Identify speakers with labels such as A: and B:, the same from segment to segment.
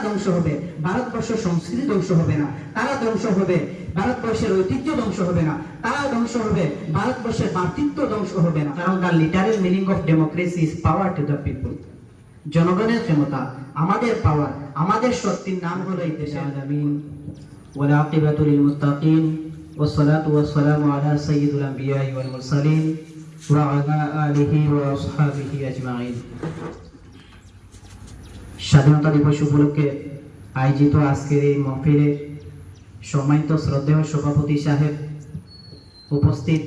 A: ধ্বংস হবে, ভারতবর্ষের সংস্কৃতি ধ্বংস হবে না। তারা ধ্বংস হবে, ভারতবর্ষের ঐতিহ্য ধ্বংস হবে না। তারা ধ্বংস হবে, ভারতবর্ষের ভ্রাতৃত্ব ধ্বংস হবে না। কারণ the literal meaning of democracy is power to the people. জনগণের ক্ষমতা, আমাদের পাওয়ার, আমাদের শক্তির নাম হলো এই দেশের আমিন। ওয়াল আকিবাতু লিল মুত্তাকিন والصلاة والسلام على سيد الأنبياء والمرسلين وعلى آله وأصحابه أجمعين। স্বাধীনতা দিবস উপলক্ষে আয়োজিত আজকের এই মাহফিলে সম্মানিত শ্রদ্ধেয় সভাপতি সাহেব, উপস্থিত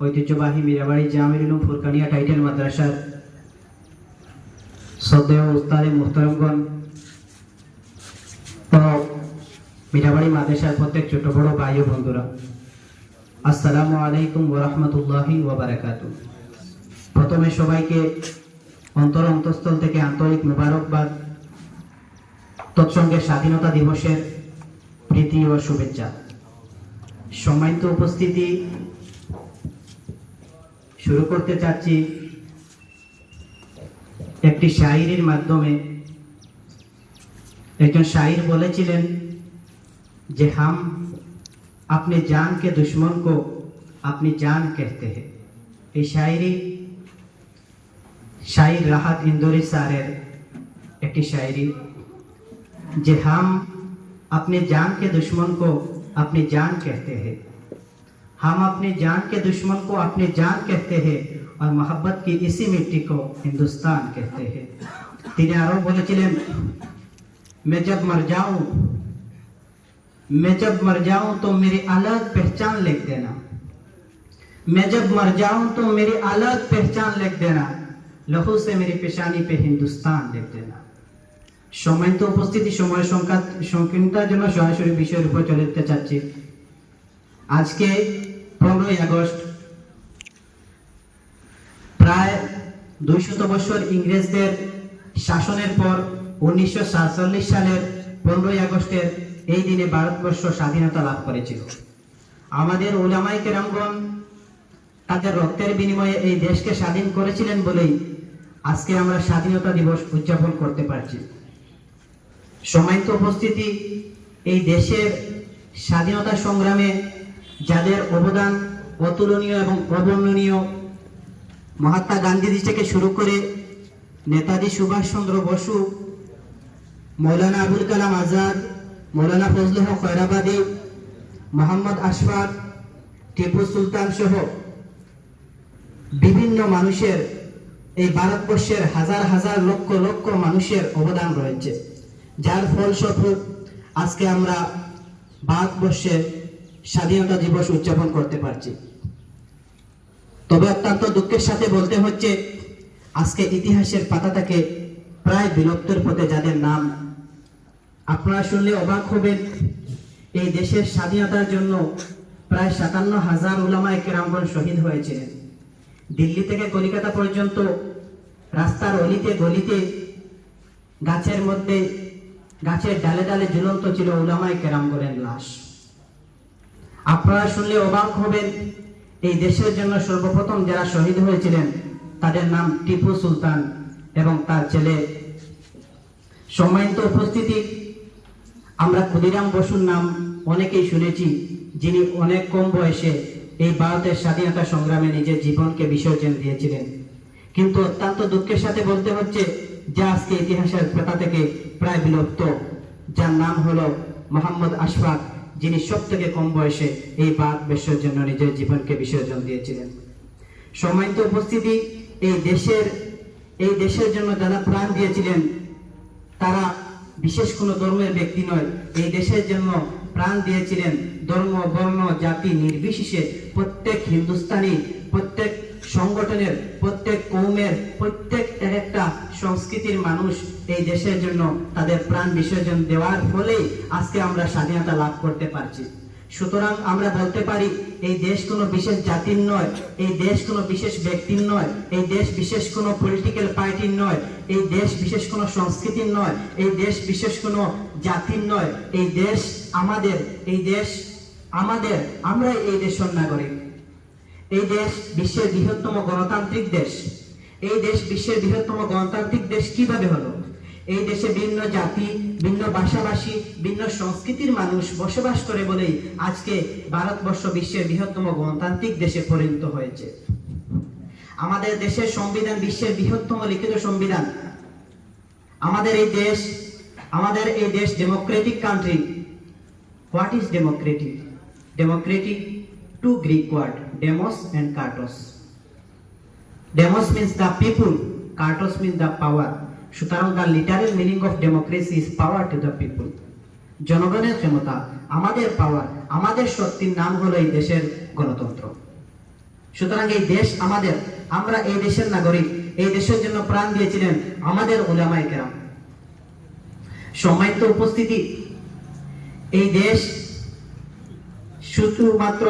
A: ঐতিহ্যবাহী মীরাবাড়ি জামিউল উলুম ফুরকানিয়া টাইটেল মাদ্রাসার শ্রদ্ধেয় উস্তাদে মুহতারামগণ ও মীরাবাড়ি মাদ্রাসার প্রত্যেক ছোট বড় ভাই ও বন্ধুরা, আসসালামু আলাইকুম ওয়া রাহমাতুল্লাহি ওয়া বারাকাতুহু। প্রথমে সবাইকে অন্তঃস্থল থেকে আন্তরিক মোবারকবাদ, তৎসঙ্গে স্বাধীনতা দিবসের প্রীতি ও শুভেচ্ছা। সম্মানিত উপস্থিতি, শুরু করতে চাচ্ছি একটি শায়রির মাধ্যমে। একজন শায়র বলেছিলেন যে हम अपने जान के दुश्मन को अपनी जान कहते हैं। এই শায়রি শায়র রাহাত ইন্দোরি স্যারের একটি শায়রি, যে हम अपने जान के दुश्मन को अपनी जान कहते हैं, हम अपने जान के दुश्मन को अपनी जान कहते हैं और मोहब्बत की इसी मिट्टी को हिंदुस्तान कहते हैं। তিনি আরো বলেছিলেন, मैं जब मर जाऊं तो मेरी अलग पहचान लिख देना, मैं जब मर जाऊं तो मेरी अलग पहचान लिख देना, लहू से मेरी पेशानी पे हिंदुस्तान लिख देना। সম্মানিত উপস্থিতি, সময় সংকীর্ণতার জন্য সরাসরি বিষয়ের উপর চলে যেতে চাচ্ছি। আজকে 15ই আগস্ট, প্রায় 200 বছর ইংরেজদের শাসনের পর 1947 সালের 15ই আগস্টের এই দিনে ভারতবর্ষ স্বাধীনতা লাভ করেছিল। আমাদের উলামায়ে কেরামগণ তাদের রক্তের বিনিময়ে এই দেশকে স্বাধীন করেছিলেন বলেই আজকে আমরা স্বাধীনতা দিবস উদযাপন করতে পারছি। সম্মানিত উপস্থিতি, এই দেশের স্বাধীনতা সংগ্রামে যাদের অবদান অতুলনীয় এবং অবর্ণনীয়, মহাত্মা গান্ধী থেকে শুরু করে নেতাজি সুভাষচন্দ্র বসু, মৌলানা আবুল কালাম আজাদ, মৌলানা ফজলুল হক খয়রাবাদী, মোহাম্মদ আশফাক, টিপু সুলতান সহ বিভিন্ন মানুষের, এই ভারতবর্ষের হাজার হাজার লক্ষ লক্ষ মানুষের অবদান রয়েছে, যার ফলস্বরূপ আজকে আমরা ভারতবর্ষের স্বাধীনতা দিবস উদযাপন করতে পারছি। তবে অত্যন্ত দুঃখের সাথে বলতে হচ্ছে, আজকে ইতিহাসের পাতা থেকে প্রায় বিলুপ্তের পথে যাদের নাম আপনারা শুনলে অবাক হবেন। এই দেশের স্বাধীনতার জন্য প্রায় 57,000 উলামায়ে কেরামগণ শহীদ হয়েছিলেন। দিল্লি থেকে কলকাতা পর্যন্ত রাস্তার অলিতে গলিতে, গাছের মধ্যে, গাছের ডালে ডালে ঝুলন্ত ছিল উলামায়ে কেরামগণের লাশ। আপনারা শুনলে অবাক হবেন, এই দেশের জন্য সর্বপ্রথম যারা শহীদ হয়েছিলেন তাদের নাম টিপু সুলতান এবং তার ছেলে। সম্মানিত উপস্থিতি, আমরা ক্ষুদিরাম বসুর নাম অনেকেই শুনেছি, যিনি অনেক কম বয়সে এই ভারতের স্বাধীনতা সংগ্রামে নিজের জীবনকে বিসর্জন দিয়েছিলেন। কিন্তু অত্যন্ত দুঃখের সাথে বলতে হচ্ছে যে আজকে ইতিহাসের পাতা থেকে প্রায় বিলুপ্ত, যার নাম হলো মোহাম্মদ আশফাক, যিনি সব থেকে কম বয়সে এই ভারতবর্ষের জন্য নিজের জীবনকে বিসর্জন দিয়েছিলেন। সম্মানিত উপস্থিতি, এই দেশের জন্য যারা প্রাণ দিয়েছিলেন তারা বিশেষ কোনো ধর্মের ব্যক্তি নয়, এই দেশের জন্য প্রাণ দিয়েছিলেন ধর্ম বর্ণ জাতি নির্বিশেষে প্রত্যেক হিন্দুস্তানি, প্রত্যেক সংগঠনের, প্রত্যেক কৌমের, প্রত্যেক একটা সংস্কৃতির মানুষ এই দেশের জন্য তাদের প্রাণ বিসর্জন দেওয়ার ফলেই আজকে আমরা স্বাধীনতা লাভ করতে পারছি। সুতরাং আমরা বলতে পারি, এই দেশ কোনো বিশেষ জাতির নয়, এই দেশ কোনো বিশেষ ব্যক্তির নয়, এই দেশ বিশেষ কোনো পলিটিক্যাল পার্টির নয়, এই দেশ বিশেষ কোনো সংস্কৃতির নয়, এই দেশ বিশেষ কোনো জাতির নয়, এই দেশ আমাদের, এই দেশ আমাদের, আমরা এই দেশের নাগরিক। এই দেশ বিশ্বের বৃহত্তম গণতান্ত্রিক দেশ। এই দেশ বিশ্বের বৃহত্তম গণতান্ত্রিক দেশ কিভাবে হলো? এই দেশে ভিন্ন জাতি, ভিন্ন ভাষাভাষী, ভিন্ন সংস্কৃতির মানুষ বসবাস করে বলেই আজকে ভারতবর্ষ বিশ্বের বৃহত্তম গণতান্ত্রিক দেশে পরিণত হয়েছে। আমাদের দেশের সংবিধান বিশ্বের বৃহত্তম লিখিত সংবিধান। আমাদের এই দেশ Democratic country. What is Democratic? Democratic, two Greek word, demos and kratos. Demos means the people, kratos means the power. সুতরাং the literal meaning of democracy is power to the people. জনগণের ক্ষমতা, আমাদের পাওয়ার, আমাদের শক্তির নাম হলো এই দেশের গণতন্ত্র। সুতরাং এই দেশ আমাদের, আমরা এই দেশের নাগরিক। এই দেশের জন্য প্রাণ দিয়েছিলেন আমাদের উলামায়ে কেরাম। সম্মানিত উপস্থিতি, এই দেশ শুধুমাত্র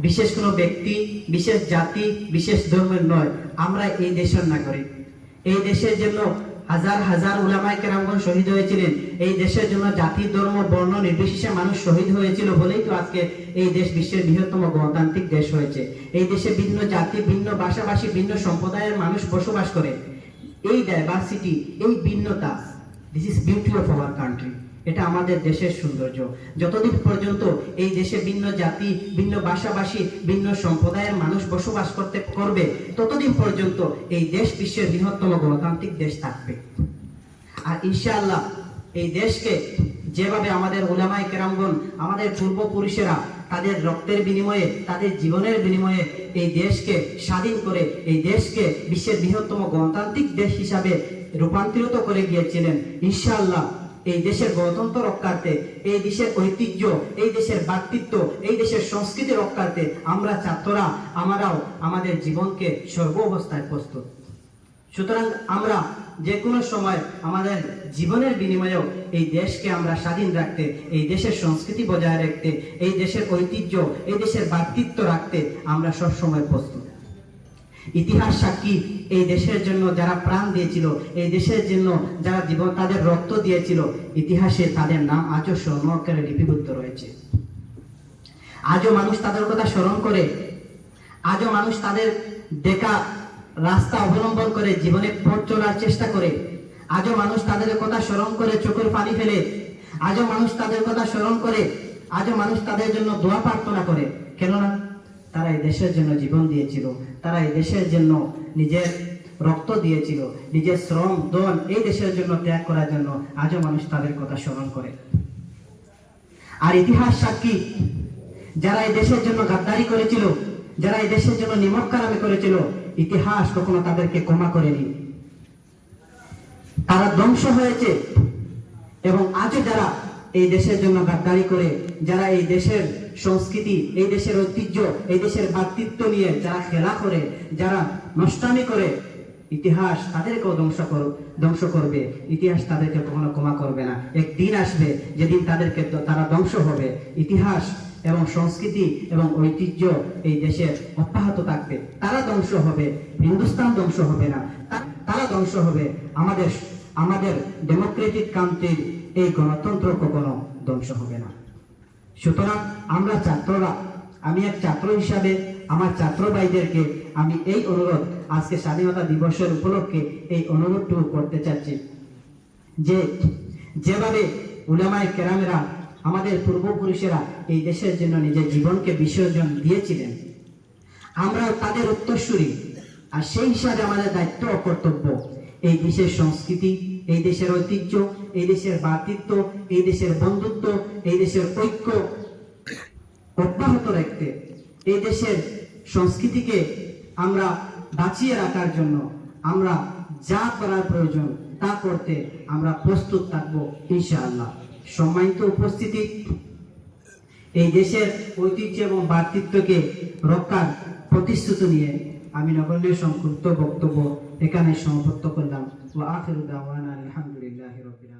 A: বিশেষ কোনো ব্যক্তি, বিশেষ জাতি, বিশেষ ধর্মের নয়, আমরা এই দেশের নাগরিক। এই দেশের জন্য হাজার হাজার উলামায়ে কেরামগণ শহীদ হয়েছিলেন। এই দেশের জন্য জাতি, ধর্ম, বর্ণ নির্বিশেষে মানুষ শহীদ হয়েছিল বলেই তো আজকে এই দেশ বিশ্বের বৃহত্তম গণতান্ত্রিক দেশ হয়েছে। এই দেশে ভিন্ন জাতি, ভিন্ন ভাষাভাষী, ভিন্ন সম্প্রদায়ের মানুষ বসবাস করে। এই ডাইভার্সিটি, এই ভিন্নতা, this is beauty of our country. এটা আমাদের দেশের সৌন্দর্য। যতদিন পর্যন্ত এই দেশে ভিন্ন জাতি, ভিন্ন ভাষাভাষী, ভিন্ন সম্প্রদায়ের মানুষ বসবাস করবে, ততদিন পর্যন্ত এই দেশ বিশ্বের বৃহত্তম গণতান্ত্রিক দেশ থাকবে। আর ইনশাআল্লাহ এই দেশকে যেভাবে আমাদের উলামায়ে কেরামগণ, আমাদের পূর্বপুরুষেরা তাদের রক্তের বিনিময়ে, তাদের জীবনের বিনিময়ে এই দেশকে স্বাধীন করে, এই দেশকে বিশ্বের বৃহত্তম গণতান্ত্রিক দেশ হিসাবে রূপান্তরিত করে গিয়েছিলেন, ইনশাআল্লাহ এই দেশের গণতন্ত্র রক্ষার্থে, এই দেশের ঐতিহ্য, এই দেশের ব্যক্তিত্ব, এই দেশের সংস্কৃতি রক্ষার্থে আমরা ছাত্ররা, আমরাও আমাদের জীবনকে সর্ব অবস্থায় প্রস্তুত। সুতরাং আমরা যে কোনো সময় আমাদের জীবনের বিনিময়েও এই দেশকে আমরা স্বাধীন রাখতে, এই দেশের সংস্কৃতি বজায় রাখতে, এই দেশের ঐতিহ্য, এই দেশের ব্যক্তিত্ব রাখতে আমরা সব সময় প্রস্তুত। ইতিহাস সাক্ষী, এই দেশের জন্য যারা প্রাণ দিয়েছিল, এই দেশের জন্য যারা জীবন, তাদের রক্ত দিয়েছিল, ইতিহাসে তাদের নাম আজও স্বর্ণাক্ষরে লিপিবদ্ধ রয়েছে। আজও মানুষ তাদের কথা স্মরণ করে, আজও মানুষ তাদের দেখা রাস্তা অবলম্বন করে জীবনে পথ চলার চেষ্টা করে। আজও মানুষ তাদের কথা স্মরণ করে চোখের পানি ফেলে। আজও মানুষ তাদের কথা স্মরণ করে, আজও মানুষ তাদের জন্য দোয়া প্রার্থনা করে। কেননা তারা এই দেশের জন্য জীবন দিয়েছিল, তারা এই দেশের জন্য নিজের রক্ত দিয়েছিল, নিজের শ্রম দন এই দেশের জন্য ত্যাগ করার জন্য আজও মানুষ তাদের কথা স্মরণ করে। আর ইতিহাস সাক্ষী, যারা এই দেশের জন্য গাদ্দারি করেছিল, যারা এই দেশের জন্য নিমক্কারামি করেছিল, ইতিহাস কখনো তাদেরকে ক্ষমা করেনি। তারা ধ্বংস হয়েছে। এবং আজও যারা এই দেশের জন্য গাদ্দারি করে, যারা এই দেশের সংস্কৃতি, এই দেশের ঐতিহ্য, এই দেশের ব্যক্তিত্ব নিয়ে যারা খেলা করে, যারা নষ্টামি করে, ইতিহাস তাদেরকেও ধ্বংস করবে। ইতিহাস তাদেরকে কখনো ক্ষমা করবে না। একদিন আসবে যেদিন তারা ধ্বংস হবে। ইতিহাস এবং সংস্কৃতি এবং ঐতিহ্য এই দেশের অব্যাহত থাকবে। তারা ধ্বংস হবে, হিন্দুস্তান ধ্বংস হবে না, তারা ধ্বংস হবে। আমাদের ডেমোক্রেটিক কান্ট্রির এই গণতন্ত্র কখনো ধ্বংস হবে না। সুতরাং আমরা ছাত্ররা, আমি এক ছাত্র হিসাবে আমার ছাত্র ভাইদেরকে আমি এই অনুরোধ, আজকে স্বাধীনতা দিবসের উপলক্ষে এই অনুরোধটুকু করতে চাচ্ছি যে যেভাবে উলামায়ে কেরামেরা, আমাদের পূর্বপুরুষেরা এই দেশের জন্য নিজের জীবনকে বিসর্জন দিয়েছিলেন, আমরা তাদের উত্তরসূরি। আর সেই হিসাবে আমাদের দায়িত্ব ও কর্তব্য এই দেশের সংস্কৃতি, এই দেশের ঐতিহ্য, এই দেশের ভ্রাতৃত্ব, এই দেশের বন্ধুত্ব, এই দেশের ঐক্য অব্যাহত রাখতে, এই দেশের সংস্কৃতিকে আমরা বাঁচিয়ে রাখার জন্য আমরা যা করার প্রয়োজন তা করতে আমরা প্রস্তুত থাকবো ইনশাআল্লাহ। সম্মানিত উপস্থিতি, এই দেশের ঐতিহ্য এবং ভ্রাতৃত্বকে রক্ষার প্রতিশ্রুতি নিয়ে আমি নগণ্য সংক্ষিপ্ত বক্তব্য এখানে সমাপ্ত করলাম। ওয়া আখিরু দাওয়ানা আলহামদুলিল্লাহি রাব্বিল আলামিন।